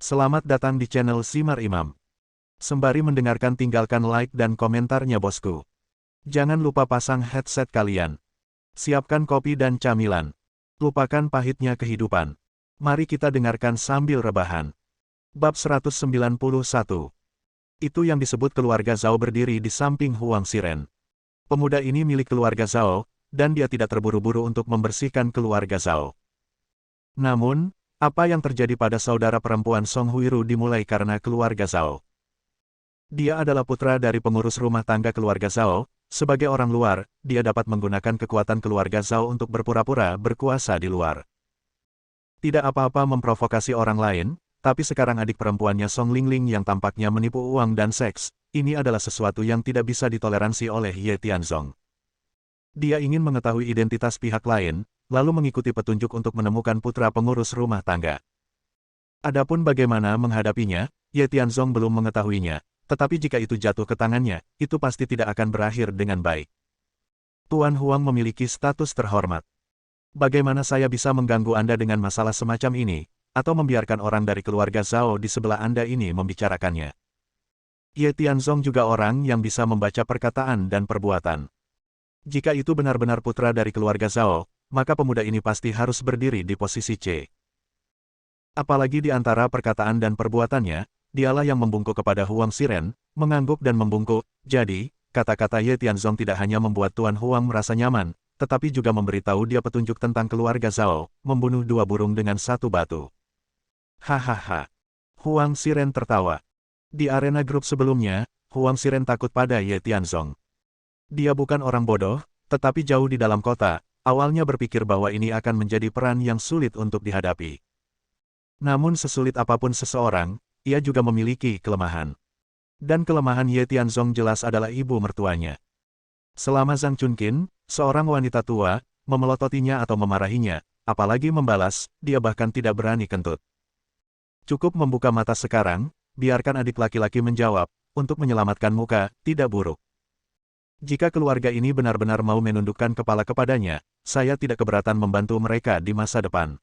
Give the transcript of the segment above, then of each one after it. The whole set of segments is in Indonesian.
Selamat datang di channel Simar Imam. Sembari mendengarkan tinggalkan like dan komentarnya bosku. Jangan lupa pasang headset kalian. Siapkan kopi dan camilan. Lupakan pahitnya kehidupan. Mari kita dengarkan sambil rebahan. Bab 191. Itu yang disebut keluarga Zhao berdiri di samping Huang Xiren. Pemuda ini milik keluarga Zhao, dan dia tidak terburu-buru untuk membersihkan keluarga Zhao. Namun, apa yang terjadi pada saudara perempuan Song Huiru dimulai karena keluarga Zhao. Dia adalah putra dari pengurus rumah tangga keluarga Zhao. Sebagai orang luar, dia dapat menggunakan kekuatan keluarga Zhao untuk berpura-pura berkuasa di luar. Tidak apa-apa memprovokasi orang lain, tapi sekarang adik perempuannya Song Lingling yang tampaknya menipu uang dan seks, ini adalah sesuatu yang tidak bisa ditoleransi oleh Ye Tianzong. Dia ingin mengetahui identitas pihak lain, lalu mengikuti petunjuk untuk menemukan putra pengurus rumah tangga. Adapun bagaimana menghadapinya, Ye Tianzong belum mengetahuinya, tetapi jika itu jatuh ke tangannya, itu pasti tidak akan berakhir dengan baik. Tuan Huang memiliki status terhormat. Bagaimana saya bisa mengganggu Anda dengan masalah semacam ini, atau membiarkan orang dari keluarga Zhao di sebelah Anda ini membicarakannya? Ye Tianzong juga orang yang bisa membaca perkataan dan perbuatan. Jika itu benar-benar putra dari keluarga Zhao, maka pemuda ini pasti harus berdiri di posisi C. Apalagi di antara perkataan dan perbuatannya, dialah yang membungkuk kepada Huang Xiren, mengangguk dan membungkuk. Jadi, kata-kata Ye Tianzong tidak hanya membuat Tuan Huang merasa nyaman, tetapi juga memberitahu dia petunjuk tentang keluarga Zhao, membunuh dua burung dengan satu batu. Hahaha. Huang Xiren tertawa. Di arena grup sebelumnya, Huang Xiren takut pada Ye Tianzong. Dia bukan orang bodoh, tetapi jauh di dalam kota, awalnya berpikir bahwa ini akan menjadi peran yang sulit untuk dihadapi. Namun sesulit apapun seseorang, ia juga memiliki kelemahan. Dan kelemahan Ye Tianzong jelas adalah ibu mertuanya. Selama Zhang Chunqin, seorang wanita tua, memelototinya atau memarahinya, apalagi membalas, dia bahkan tidak berani kentut. Cukup membuka mata sekarang, biarkan adik laki-laki menjawab, untuk menyelamatkan muka, tidak buruk. Jika keluarga ini benar-benar mau menundukkan kepala kepadanya, saya tidak keberatan membantu mereka di masa depan.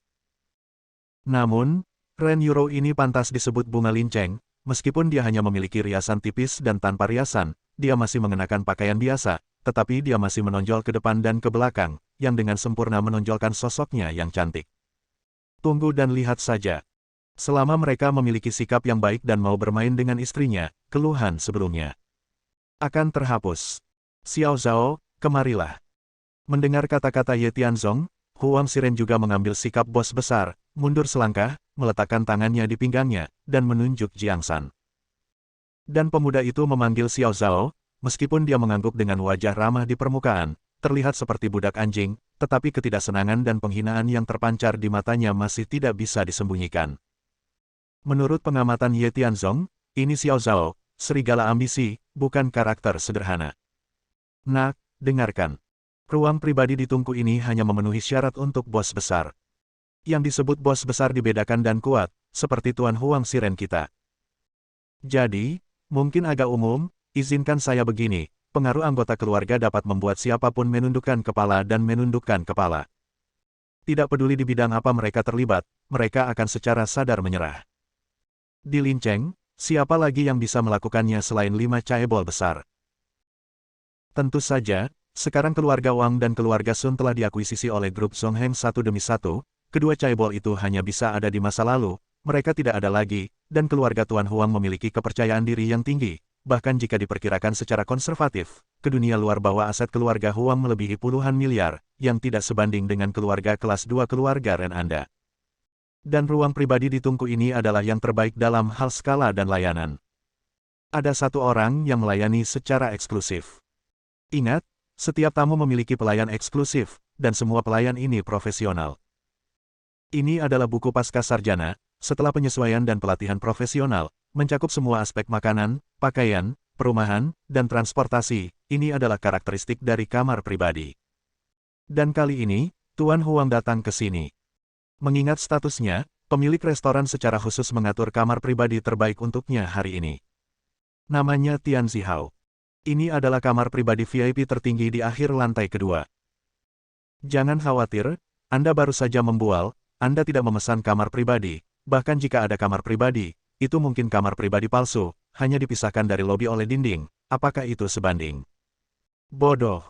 Namun, Ren Yuro ini pantas disebut bunga linceng, meskipun dia hanya memiliki riasan tipis dan tanpa riasan, dia masih mengenakan pakaian biasa, tetapi dia masih menonjol ke depan dan ke belakang, yang dengan sempurna menonjolkan sosoknya yang cantik. Tunggu dan lihat saja. Selama mereka memiliki sikap yang baik dan mau bermain dengan istrinya, keluhan sebelumnya akan terhapus. Xiao Zhao, kemarilah. Mendengar kata-kata Ye Tianzong, Huang Xiren juga mengambil sikap bos besar, mundur selangkah, meletakkan tangannya di pinggangnya, dan menunjuk Jiang San. Dan pemuda itu memanggil Xiao Zhao, meskipun dia mengangguk dengan wajah ramah di permukaan, terlihat seperti budak anjing, tetapi ketidaksenangan dan penghinaan yang terpancar di matanya masih tidak bisa disembunyikan. Menurut pengamatan Ye Tianzong, ini Xiao Zhao, serigala ambisi, bukan karakter sederhana. Nak, dengarkan. Ruang pribadi di Tungku ini hanya memenuhi syarat untuk bos besar. Yang disebut bos besar dibedakan dan kuat, seperti Tuan Huang Xiren kita. Jadi, mungkin agak umum, izinkan saya begini, pengaruh anggota keluarga dapat membuat siapapun menundukkan kepala dan menundukkan kepala. Tidak peduli di bidang apa mereka terlibat, mereka akan secara sadar menyerah. Di Linceng, siapa lagi yang bisa melakukannya selain 5 caebol besar? Tentu saja, sekarang keluarga Wang dan keluarga Sun telah diakuisisi oleh grup Zongheng satu demi satu, kedua caebol itu hanya bisa ada di masa lalu, mereka tidak ada lagi, dan keluarga Tuan Huang memiliki kepercayaan diri yang tinggi, bahkan jika diperkirakan secara konservatif, ke dunia luar bahwa aset keluarga Huang melebihi puluhan miliar, yang tidak sebanding dengan keluarga kelas 2 keluarga Ren Anda. Dan ruang pribadi di Tungku ini adalah yang terbaik dalam hal skala dan layanan. Ada satu orang yang melayani secara eksklusif. Ingat, setiap tamu memiliki pelayan eksklusif, dan semua pelayan ini profesional. Ini adalah buku pasca sarjana, setelah penyesuaian dan pelatihan profesional, mencakup semua aspek makanan, pakaian, perumahan, dan transportasi. Ini adalah karakteristik dari kamar pribadi. Dan kali ini, Tuan Huang datang ke sini. Mengingat statusnya, pemilik restoran secara khusus mengatur kamar pribadi terbaik untuknya hari ini. Namanya Tian Zihao. Ini adalah kamar pribadi VIP tertinggi di akhir lantai kedua. Jangan khawatir, Anda baru saja membual, Anda tidak memesan kamar pribadi, Bahkan jika ada kamar pribadi, itu mungkin kamar pribadi palsu, hanya dipisahkan dari lobi oleh dinding. Apakah itu sebanding? Bodoh.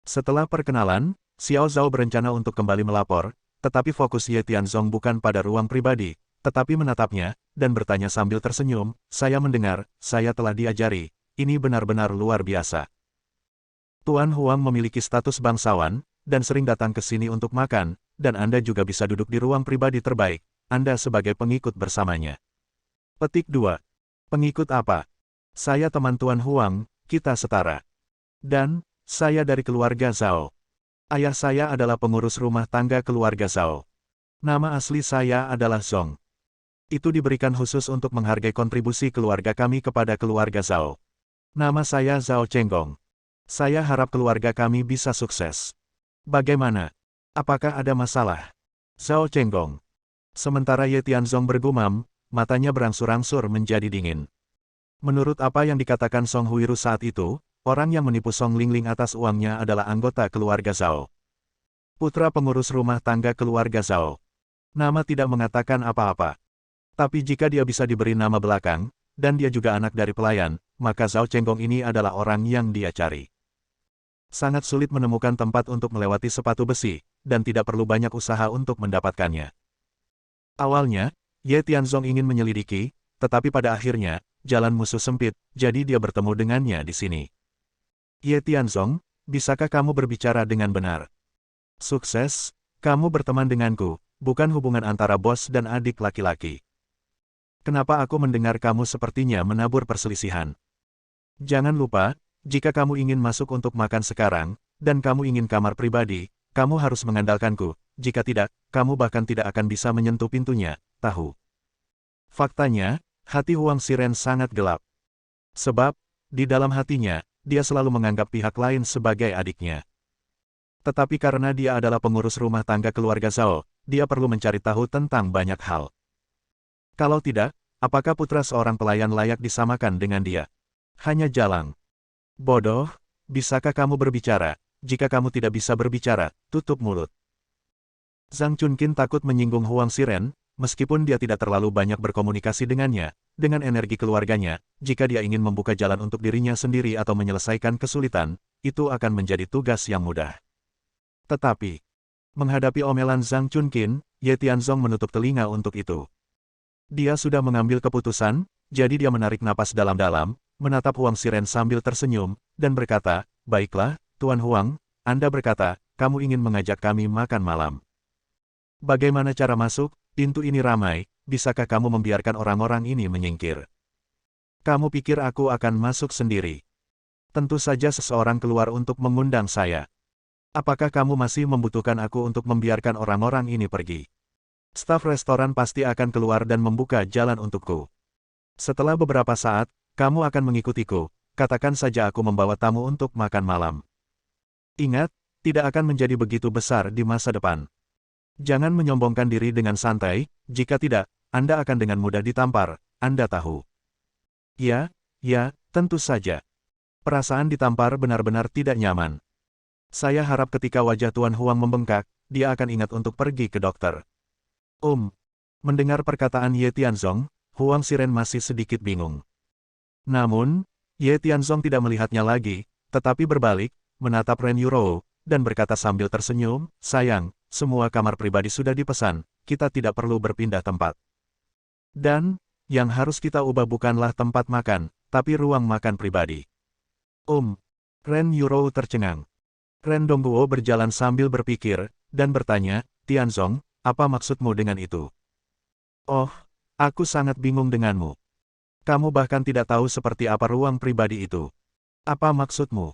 Setelah perkenalan, Xiao Zhao berencana untuk kembali melapor, tetapi fokus Ye Tianzong bukan pada ruang pribadi, tetapi menatapnya, dan bertanya sambil tersenyum, "Saya mendengar, saya telah diajari, ini benar-benar luar biasa. Tuan Huang memiliki status bangsawan, dan sering datang ke sini untuk makan, dan Anda juga bisa duduk di ruang pribadi terbaik, Anda sebagai pengikut bersamanya." Petik 2. Pengikut apa? Saya teman Tuan Huang, kita setara. Dan, saya dari keluarga Zhao. Ayah saya adalah pengurus rumah tangga keluarga Zhao. Nama asli saya adalah Zhong. Itu diberikan khusus untuk menghargai kontribusi keluarga kami kepada keluarga Zhao. Nama saya Zhao Chenggong. Saya harap keluarga kami bisa sukses. Bagaimana? Apakah ada masalah? Zhao Chenggong. Sementara Ye Tianzong bergumam, matanya berangsur-angsur menjadi dingin. Menurut apa yang dikatakan Song Huiru saat itu, orang yang menipu Song Lingling atas uangnya adalah anggota keluarga Zhao. Putra pengurus rumah tangga keluarga Zhao. Nama tidak mengatakan apa-apa. Tapi jika dia bisa diberi nama belakang, dan dia juga anak dari pelayan, maka Zhao Chenggong ini adalah orang yang dia cari. Sangat sulit menemukan tempat untuk melewati sepatu besi, dan tidak perlu banyak usaha untuk mendapatkannya. Awalnya, Ye Tianzong ingin menyelidiki, tetapi pada akhirnya, jalan musuh sempit, jadi dia bertemu dengannya di sini. Ye Tianzong, bisakah kamu berbicara dengan benar? Sukses, kamu berteman denganku, bukan hubungan antara bos dan adik laki-laki. Kenapa aku mendengar kamu sepertinya menabur perselisihan? Jangan lupa, jika kamu ingin masuk untuk makan sekarang, dan kamu ingin kamar pribadi, kamu harus mengandalkanku, jika tidak, kamu bahkan tidak akan bisa menyentuh pintunya, tahu? Faktanya, hati Huang Xiren sangat gelap. Sebab, di dalam hatinya, dia selalu menganggap pihak lain sebagai adiknya. Tetapi karena dia adalah pengurus rumah tangga keluarga Zhao, dia perlu mencari tahu tentang banyak hal. Kalau tidak, apakah putra seorang pelayan layak disamakan dengan dia? Hanya jalang. Bodoh, bisakah kamu berbicara? Jika kamu tidak bisa berbicara, tutup mulut. Zhang Chunqin takut menyinggung Huang Xiren, meskipun dia tidak terlalu banyak berkomunikasi dengannya, dengan energi keluarganya, jika dia ingin membuka jalan untuk dirinya sendiri atau menyelesaikan kesulitan, itu akan menjadi tugas yang mudah. Tetapi, menghadapi omelan Zhang Chunqin, Ye Tianzong menutup telinga untuk itu. Dia sudah mengambil keputusan, jadi dia menarik napas dalam-dalam, menatap Huang Xiren sambil tersenyum, dan berkata, "Baiklah, Tuan Huang, Anda berkata, kamu ingin mengajak kami makan malam. Bagaimana cara masuk? Pintu ini ramai, bisakah kamu membiarkan orang-orang ini menyingkir? Kamu pikir aku akan masuk sendiri? Tentu saja seseorang keluar untuk mengundang saya. Apakah kamu masih membutuhkan aku untuk membiarkan orang-orang ini pergi? Staf restoran pasti akan keluar dan membuka jalan untukku. Setelah beberapa saat, kamu akan mengikutiku, katakan saja aku membawa tamu untuk makan malam. Ingat, tidak akan menjadi begitu besar di masa depan. Jangan menyombongkan diri dengan santai, jika tidak, Anda akan dengan mudah ditampar, Anda tahu." Ya, tentu saja. Perasaan ditampar benar-benar tidak nyaman. Saya harap ketika wajah Tuan Huang membengkak, dia akan ingat untuk pergi ke dokter. Mendengar perkataan Ye Tianzong, Huang Xiren masih sedikit bingung. Namun, Ye Tianzong tidak melihatnya lagi, tetapi berbalik, menatap Ren Yurou, dan berkata sambil tersenyum, "Sayang, semua kamar pribadi sudah dipesan, kita tidak perlu berpindah tempat. Dan, yang harus kita ubah bukanlah tempat makan, tapi ruang makan pribadi." Ren Yurou tercengang. Ren Dongguo berjalan sambil berpikir, dan bertanya, "Tianzong, apa maksudmu dengan itu?" "Oh, aku sangat bingung denganmu. Kamu bahkan tidak tahu seperti apa ruang pribadi itu. Apa maksudmu?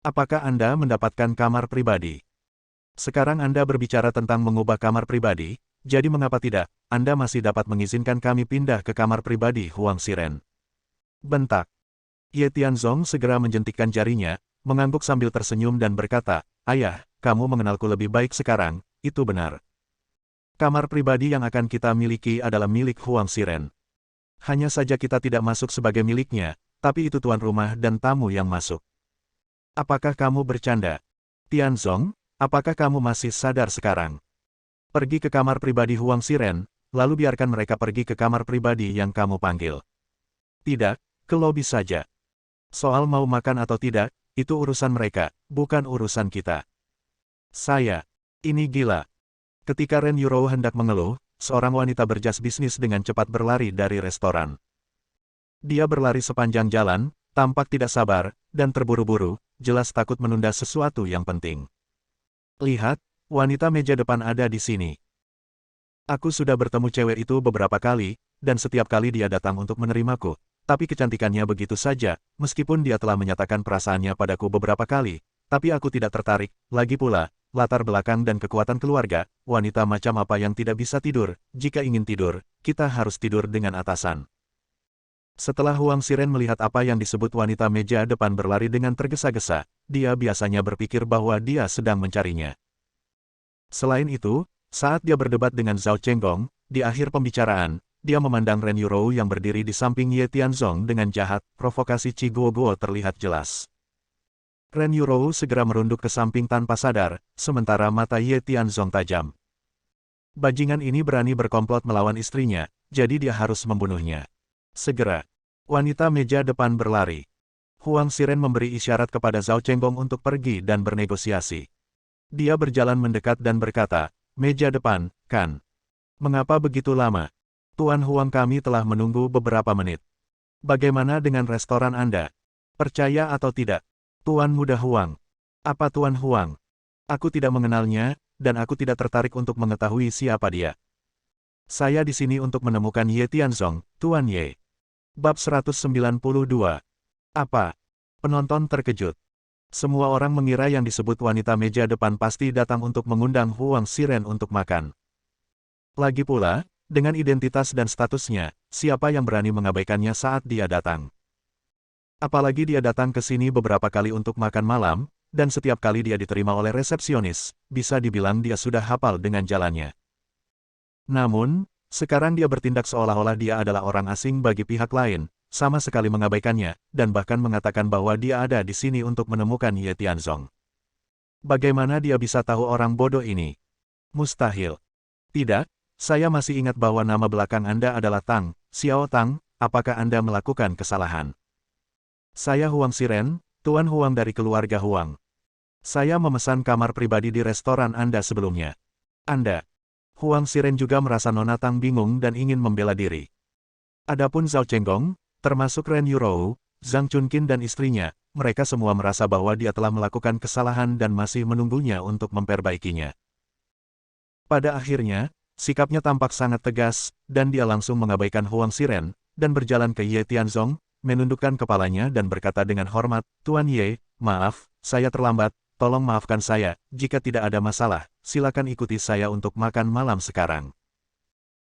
Apakah Anda mendapatkan kamar pribadi? Sekarang Anda berbicara tentang mengubah kamar pribadi, jadi mengapa tidak, Anda masih dapat mengizinkan kami pindah ke kamar pribadi Huang Xiren?" Bentak. Ye Tianzong segera menjentikkan jarinya, mengangguk sambil tersenyum dan berkata, "Ayah, kamu mengenalku lebih baik sekarang, itu benar. Kamar pribadi yang akan kita miliki adalah milik Huang Xiren. Hanya saja kita tidak masuk sebagai miliknya, tapi itu tuan rumah dan tamu yang masuk. Apakah kamu bercanda? Tianzong, apakah kamu masih sadar sekarang? Pergi ke kamar pribadi Huang Xiren, lalu biarkan mereka pergi ke kamar pribadi yang kamu panggil. Tidak, ke lobi saja. Soal mau makan atau tidak, itu urusan mereka, bukan urusan kita. Ini gila. Ketika Ren Yuro hendak mengeluh, seorang wanita berjas bisnis dengan cepat berlari dari restoran. Dia berlari sepanjang jalan, tampak tidak sabar, dan terburu-buru, jelas takut menunda sesuatu yang penting. Lihat, wanita meja depan ada di sini. Aku sudah bertemu cewek itu beberapa kali, dan setiap kali dia datang untuk menerimaku. Tapi kecantikannya begitu saja, meskipun dia telah menyatakan perasaannya padaku beberapa kali. Tapi aku tidak tertarik, lagi pula, latar belakang dan kekuatan keluarga, wanita macam apa yang tidak bisa tidur, jika ingin tidur, kita harus tidur dengan atasan. Setelah Huang Xiren melihat apa yang disebut wanita meja depan berlari dengan tergesa-gesa, dia biasanya berpikir bahwa dia sedang mencarinya. Selain itu, saat dia berdebat dengan Zhao Chenggong, di akhir pembicaraan, dia memandang Ren Yuro yang berdiri di samping Ye Tianzong dengan jahat, provokasi Qi Guoguo terlihat jelas. Ren Yuro segera merunduk ke samping tanpa sadar, sementara mata Ye Tianzong tajam. Bajingan ini berani berkomplot melawan istrinya, jadi dia harus membunuhnya. Segera, wanita meja depan berlari. Huang Xiren memberi isyarat kepada Zhao Chenggong untuk pergi dan bernegosiasi. Dia berjalan mendekat dan berkata, "Meja depan, kan? Mengapa begitu lama? Tuan Huang kami telah menunggu beberapa menit. Bagaimana dengan restoran Anda? Percaya atau tidak? Tuan Muda Huang." "Apa Tuan Huang? Aku tidak mengenalnya, dan aku tidak tertarik untuk mengetahui siapa dia. Saya di sini untuk menemukan Ye Tianzong, Tuan Ye." Bab 192. Apa? Penonton terkejut. Semua orang mengira yang disebut wanita meja depan pasti datang untuk mengundang Huang Xiren untuk makan. Lagi pula, dengan identitas dan statusnya, siapa yang berani mengabaikannya saat dia datang? Apalagi dia datang ke sini beberapa kali untuk makan malam, dan setiap kali dia diterima oleh resepsionis, bisa dibilang dia sudah hafal dengan jalannya. Namun, sekarang dia bertindak seolah-olah dia adalah orang asing bagi pihak lain, sama sekali mengabaikannya, dan bahkan mengatakan bahwa dia ada di sini untuk menemukan Ye Tianzong. Bagaimana dia bisa tahu orang bodoh ini? Mustahil. Tidak, saya masih ingat bahwa nama belakang Anda adalah Tang, Xiao Tang, apakah Anda melakukan kesalahan? Saya Huang Xiren, Tuan Huang dari keluarga Huang. Saya memesan kamar pribadi di restoran Anda sebelumnya. Anda. Huang Xiren juga merasa Nona Tang bingung dan ingin membela diri. Adapun Zhao Chenggong, termasuk Ren Yuro, Zhang Chunqin dan istrinya, mereka semua merasa bahwa dia telah melakukan kesalahan dan masih menunggunya untuk memperbaikinya. Pada akhirnya, sikapnya tampak sangat tegas, dan dia langsung mengabaikan Huang Xiren, dan berjalan ke Ye Tianzong, menundukkan kepalanya dan berkata dengan hormat, "Tuan Ye, maaf, saya terlambat, tolong maafkan saya, jika tidak ada masalah, silakan ikuti saya untuk makan malam sekarang."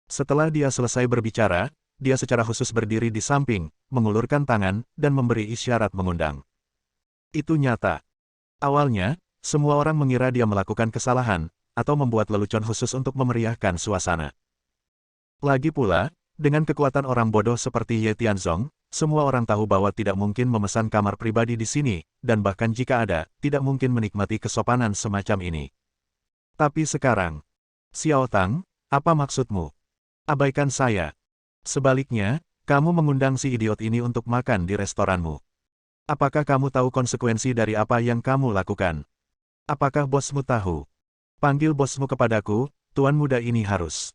Setelah dia selesai berbicara, dia secara khusus berdiri di samping, mengulurkan tangan, dan memberi isyarat mengundang. Itu nyata. Awalnya, semua orang mengira dia melakukan kesalahan, atau membuat lelucon khusus untuk memeriahkan suasana. Lagi pula, dengan kekuatan orang bodoh seperti Ye Tianzong, semua orang tahu bahwa tidak mungkin memesan kamar pribadi di sini, dan bahkan jika ada, tidak mungkin menikmati kesopanan semacam ini. Tapi sekarang, Xiao Tang, apa maksudmu? Abaikan saya. Sebaliknya, kamu mengundang si idiot ini untuk makan di restoranmu. Apakah kamu tahu konsekuensi dari apa yang kamu lakukan? Apakah bosmu tahu? Panggil bosmu kepadaku, tuan muda ini harus.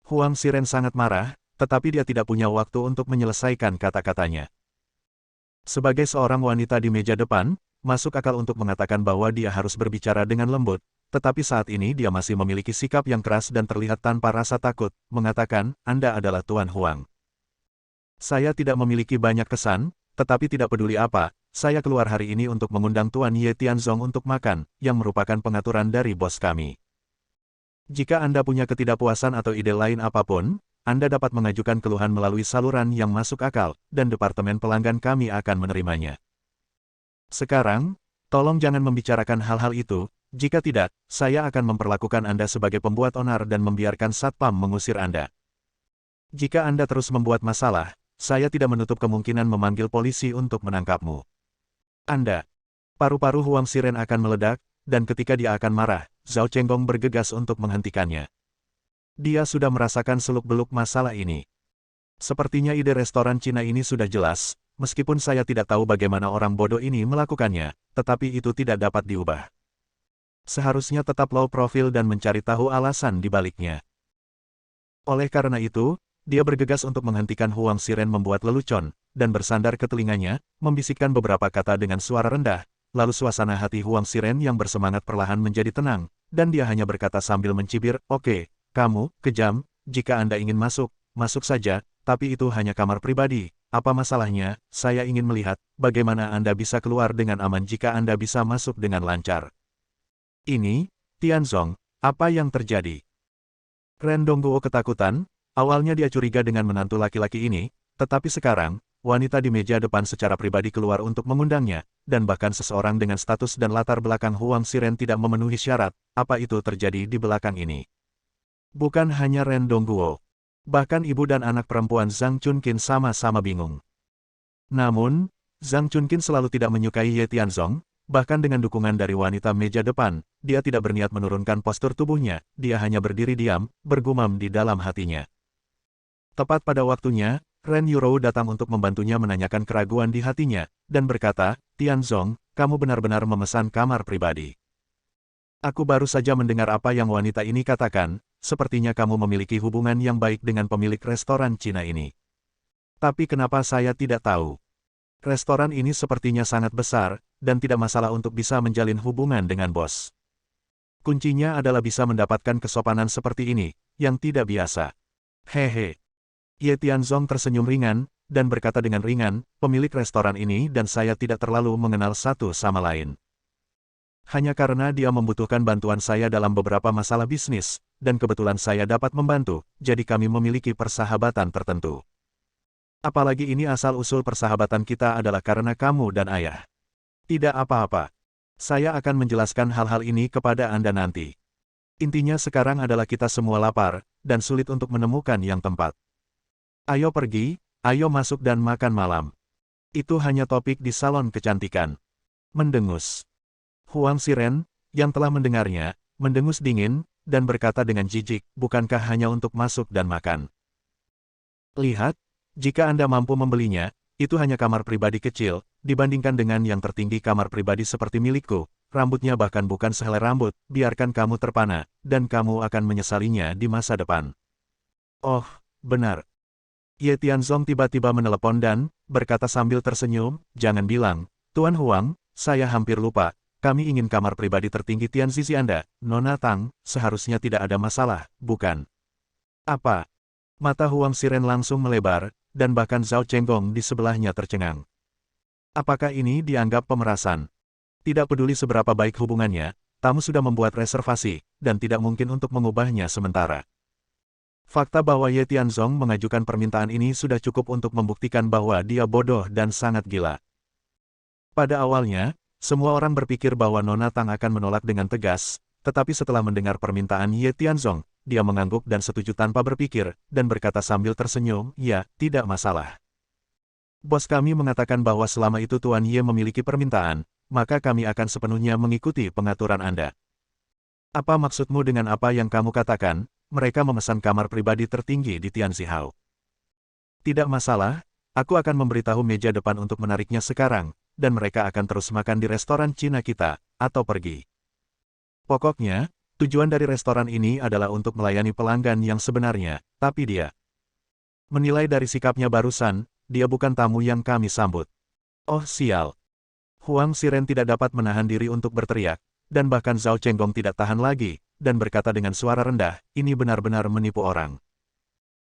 Huang Xiren sangat marah, tetapi dia tidak punya waktu untuk menyelesaikan kata-katanya. Sebagai seorang wanita di meja depan, masuk akal untuk mengatakan bahwa dia harus berbicara dengan lembut, tetapi saat ini dia masih memiliki sikap yang keras dan terlihat tanpa rasa takut, mengatakan, "Anda adalah Tuan Huang. Saya tidak memiliki banyak kesan, tetapi tidak peduli apa, saya keluar hari ini untuk mengundang Tuan Ye Tianzong untuk makan, yang merupakan pengaturan dari bos kami. Jika Anda punya ketidakpuasan atau ide lain apapun, Anda dapat mengajukan keluhan melalui saluran yang masuk akal, dan Departemen Pelanggan kami akan menerimanya. Sekarang, tolong jangan membicarakan hal-hal itu, jika tidak, saya akan memperlakukan Anda sebagai pembuat onar dan membiarkan Satpam mengusir Anda. Jika Anda terus membuat masalah, saya tidak menutup kemungkinan memanggil polisi untuk menangkapmu." Anda. Paru-paru Huang Xiren akan meledak, dan ketika dia akan marah, Zhao Chenggong bergegas untuk menghentikannya. Dia sudah merasakan seluk-beluk masalah ini. Sepertinya ide restoran Cina ini sudah jelas, meskipun saya tidak tahu bagaimana orang bodoh ini melakukannya, tetapi itu tidak dapat diubah. Seharusnya tetap low profile dan mencari tahu alasan di baliknya. Oleh karena itu, dia bergegas untuk menghentikan Huang Xiren membuat lelucon, dan bersandar ke telinganya, membisikkan beberapa kata dengan suara rendah, lalu suasana hati Huang Xiren yang bersemangat perlahan menjadi tenang, dan dia hanya berkata sambil mencibir, "Oke, kamu, kejam, jika Anda ingin masuk, masuk saja, tapi itu hanya kamar pribadi. Apa masalahnya? Saya ingin melihat bagaimana Anda bisa keluar dengan aman jika Anda bisa masuk dengan lancar." Ini, Tianzong, apa yang terjadi? Ren Dongguo ketakutan, awalnya dia curiga dengan menantu laki-laki ini, tetapi sekarang, wanita di meja depan secara pribadi keluar untuk mengundangnya, dan bahkan seseorang dengan status dan latar belakang Huang Xiren tidak memenuhi syarat, apa itu terjadi di belakang ini? Bukan hanya Ren Dongguo. Bahkan ibu dan anak perempuan Zhang Chunqin sama-sama bingung. Namun, Zhang Chunqin selalu tidak menyukai Ye Tianzong, bahkan dengan dukungan dari wanita meja depan, dia tidak berniat menurunkan postur tubuhnya, dia hanya berdiri diam, bergumam di dalam hatinya. Tepat pada waktunya, Ren Yurou datang untuk membantunya menanyakan keraguan di hatinya, dan berkata, "Tianzong, kamu benar-benar memesan kamar pribadi. Aku baru saja mendengar apa yang wanita ini katakan, sepertinya kamu memiliki hubungan yang baik dengan pemilik restoran Cina ini. Tapi kenapa saya tidak tahu? Restoran ini sepertinya sangat besar, dan tidak masalah untuk bisa menjalin hubungan dengan bos. Kuncinya adalah bisa mendapatkan kesopanan seperti ini, yang tidak biasa." Hehe. Ye Tianzong tersenyum ringan, dan berkata dengan ringan, "Pemilik restoran ini dan saya tidak terlalu mengenal satu sama lain. Hanya karena dia membutuhkan bantuan saya dalam beberapa masalah bisnis, dan kebetulan saya dapat membantu, jadi kami memiliki persahabatan tertentu. Apalagi ini asal-usul persahabatan kita adalah karena kamu dan ayah. Tidak apa-apa. Saya akan menjelaskan hal-hal ini kepada Anda nanti. Intinya sekarang adalah kita semua lapar, dan sulit untuk menemukan yang tepat. Ayo pergi, ayo masuk dan makan malam." Itu hanya topik di salon kecantikan. Mendengus. Huang Xiren, yang telah mendengarnya, mendengus dingin, dan berkata dengan jijik, "Bukankah hanya untuk masuk dan makan? Lihat, jika Anda mampu membelinya, itu hanya kamar pribadi kecil, dibandingkan dengan yang tertinggi kamar pribadi seperti milikku, rambutnya bahkan bukan sehelai rambut, biarkan kamu terpana, dan kamu akan menyesalinya di masa depan." Oh, benar. Ye Tianzong tiba-tiba menelepon dan, berkata sambil tersenyum, "Jangan bilang, Tuan Huang, saya hampir lupa, kami ingin kamar pribadi tertinggi Tianzizi Anda, Nona Tang, seharusnya tidak ada masalah, bukan?" "Apa?" Mata Huang Xiren langsung melebar, dan bahkan Zhao Chenggong di sebelahnya tercengang. Apakah ini dianggap pemerasan? Tidak peduli seberapa baik hubungannya, tamu sudah membuat reservasi, dan tidak mungkin untuk mengubahnya sementara. Fakta bahwa Ye Tianzong mengajukan permintaan ini sudah cukup untuk membuktikan bahwa dia bodoh dan sangat gila. Pada awalnya, semua orang berpikir bahwa Nona Tang akan menolak dengan tegas, tetapi setelah mendengar permintaan Ye Tianzong, dia mengangguk dan setuju tanpa berpikir, dan berkata sambil tersenyum, "Ya, tidak masalah. Bos kami mengatakan bahwa selama itu Tuan Ye memiliki permintaan, maka kami akan sepenuhnya mengikuti pengaturan Anda." "Apa maksudmu dengan apa yang kamu katakan? Mereka memesan kamar pribadi tertinggi di Tianzihao." "Tidak masalah, aku akan memberitahu meja depan untuk menariknya sekarang, dan mereka akan terus makan di restoran Cina kita, atau pergi. Pokoknya, tujuan dari restoran ini adalah untuk melayani pelanggan yang sebenarnya, tapi dia." Menilai dari sikapnya barusan, dia bukan tamu yang kami sambut. Oh sial. Huang Xiren tidak dapat menahan diri untuk berteriak, dan bahkan Zhao Chenggong tidak tahan lagi, dan berkata dengan suara rendah, "Ini benar-benar menipu orang.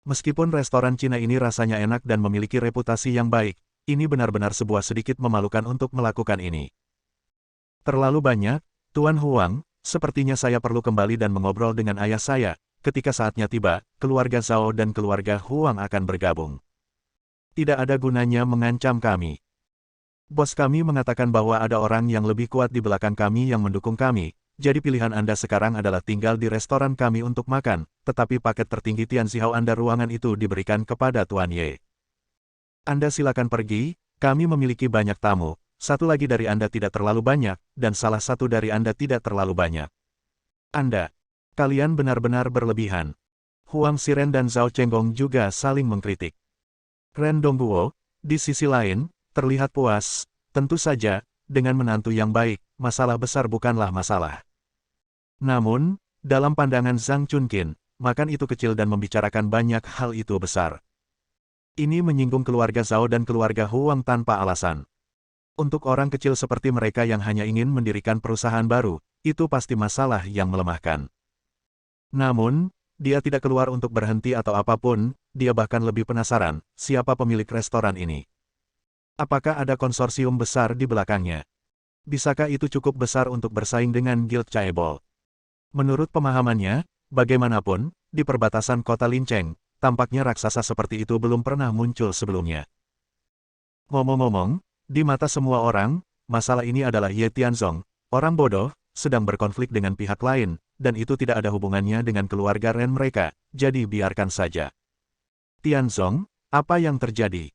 Meskipun restoran Cina ini rasanya enak dan memiliki reputasi yang baik, ini benar-benar sebuah sedikit memalukan untuk melakukan ini. Terlalu banyak, Tuan Huang, sepertinya saya perlu kembali dan mengobrol dengan ayah saya, ketika saatnya tiba, keluarga Zhao dan keluarga Huang akan bergabung. Tidak ada gunanya mengancam kami. Bos kami mengatakan bahwa ada orang yang lebih kuat di belakang kami yang mendukung kami, jadi pilihan Anda sekarang adalah tinggal di restoran kami untuk makan, tetapi paket tertinggi Tianzihao Anda ruangan itu diberikan kepada Tuan Ye. Anda silakan pergi, kami memiliki banyak tamu, satu lagi dari Anda tidak terlalu banyak, dan salah satu dari Anda tidak terlalu banyak. Kalian benar-benar berlebihan." Huang Xiren dan Zhao Chenggong juga saling mengkritik. Ren Dongguo, di sisi lain, terlihat puas. Tentu saja, dengan menantu yang baik, masalah besar bukanlah masalah. Namun, dalam pandangan Zhang Chunqin, makan itu kecil dan membicarakan banyak hal itu besar. Ini menyinggung keluarga Zhao dan keluarga Huang tanpa alasan. Untuk orang kecil seperti mereka yang hanya ingin mendirikan perusahaan baru, itu pasti masalah yang melemahkan. Namun, dia tidak keluar untuk berhenti atau apapun, dia bahkan lebih penasaran, siapa pemilik restoran ini. Apakah ada konsorsium besar di belakangnya? Bisakah itu cukup besar untuk bersaing dengan Guild Chaebol? Menurut pemahamannya, bagaimanapun, di perbatasan kota Lincheng, tampaknya raksasa seperti itu belum pernah muncul sebelumnya. Ngomong-ngomong, di mata semua orang, masalah ini adalah Ye Tianzong, orang bodoh, sedang berkonflik dengan pihak lain, dan itu tidak ada hubungannya dengan keluarga Ren mereka, jadi biarkan saja. Tianzong, apa yang terjadi?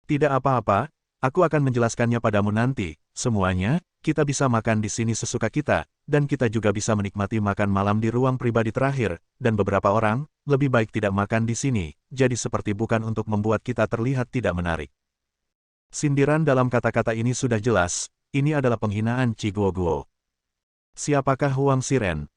Tidak apa-apa, aku akan menjelaskannya padamu nanti. Semuanya, kita bisa makan di sini sesuka kita, dan kita juga bisa menikmati makan malam di ruang pribadi terakhir, dan beberapa orang, lebih baik tidak makan di sini, jadi seperti bukan untuk membuat kita terlihat tidak menarik. Sindiran dalam kata-kata ini sudah jelas, ini adalah penghinaan Qi Guoguo. Siapakah Huang Xiren?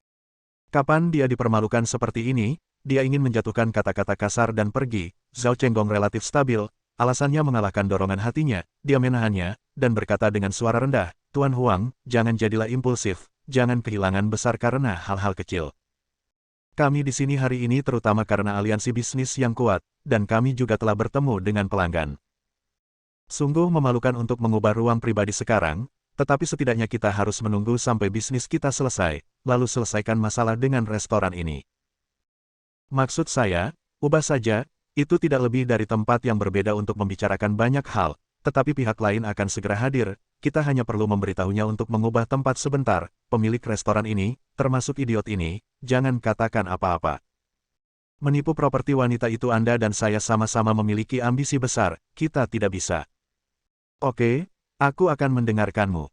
Kapan dia dipermalukan seperti ini? Dia ingin menjatuhkan kata-kata kasar dan pergi. Zhao Chenggong relatif stabil, alasannya mengalahkan dorongan hatinya, dia menahannya, dan berkata dengan suara rendah, Tuan Huang, jangan jadilah impulsif, jangan kehilangan besar karena hal-hal kecil. Kami di sini hari ini terutama karena aliansi bisnis yang kuat, dan kami juga telah bertemu dengan pelanggan. Sungguh memalukan untuk mengubah ruang pribadi sekarang, tetapi setidaknya kita harus menunggu sampai bisnis kita selesai, lalu selesaikan masalah dengan restoran ini. Maksud saya, ubah saja, itu tidak lebih dari tempat yang berbeda untuk membicarakan banyak hal, tetapi pihak lain akan segera hadir, kita hanya perlu memberitahunya untuk mengubah tempat sebentar, pemilik restoran ini, termasuk idiot ini, jangan katakan apa-apa. Menipu properti wanita itu Anda dan saya sama-sama memiliki ambisi besar, kita tidak bisa. Oke, aku akan mendengarkanmu.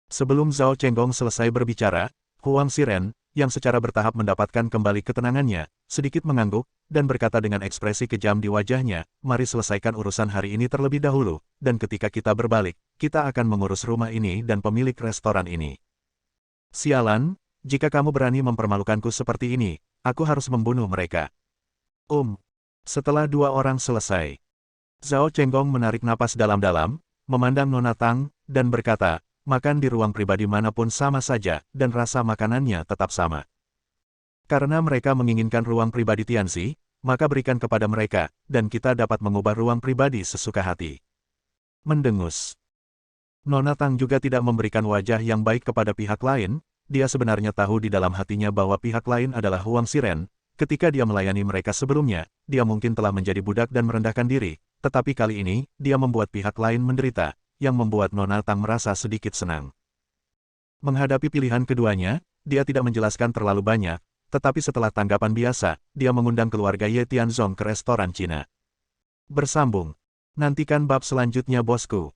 Sebelum Zhao Chenggong selesai berbicara, Huang Xiren, yang secara bertahap mendapatkan kembali ketenangannya, sedikit mengangguk, dan berkata dengan ekspresi kejam di wajahnya, mari selesaikan urusan hari ini terlebih dahulu, dan ketika kita berbalik, kita akan mengurus rumah ini dan pemilik restoran ini. Sialan, jika kamu berani mempermalukanku seperti ini, aku harus membunuh mereka. Setelah dua orang selesai, Zhao Chenggong menarik napas dalam-dalam, memandang Nona Tang, dan berkata, makan di ruang pribadi manapun sama saja, dan rasa makanannya tetap sama. Karena mereka menginginkan ruang pribadi Tianzi, maka berikan kepada mereka, dan kita dapat mengubah ruang pribadi sesuka hati. Mendengus. Nona Tang juga tidak memberikan wajah yang baik kepada pihak lain, dia sebenarnya tahu di dalam hatinya bahwa pihak lain adalah Huang Xiren, ketika dia melayani mereka sebelumnya, dia mungkin telah menjadi budak dan merendahkan diri, tetapi kali ini, dia membuat pihak lain menderita, yang membuat Nona Tang merasa sedikit senang. Menghadapi pilihan keduanya, dia tidak menjelaskan terlalu banyak, tetapi setelah tanggapan biasa, dia mengundang keluarga Ye Tianzong ke restoran Cina. Bersambung. Nantikan bab selanjutnya bosku.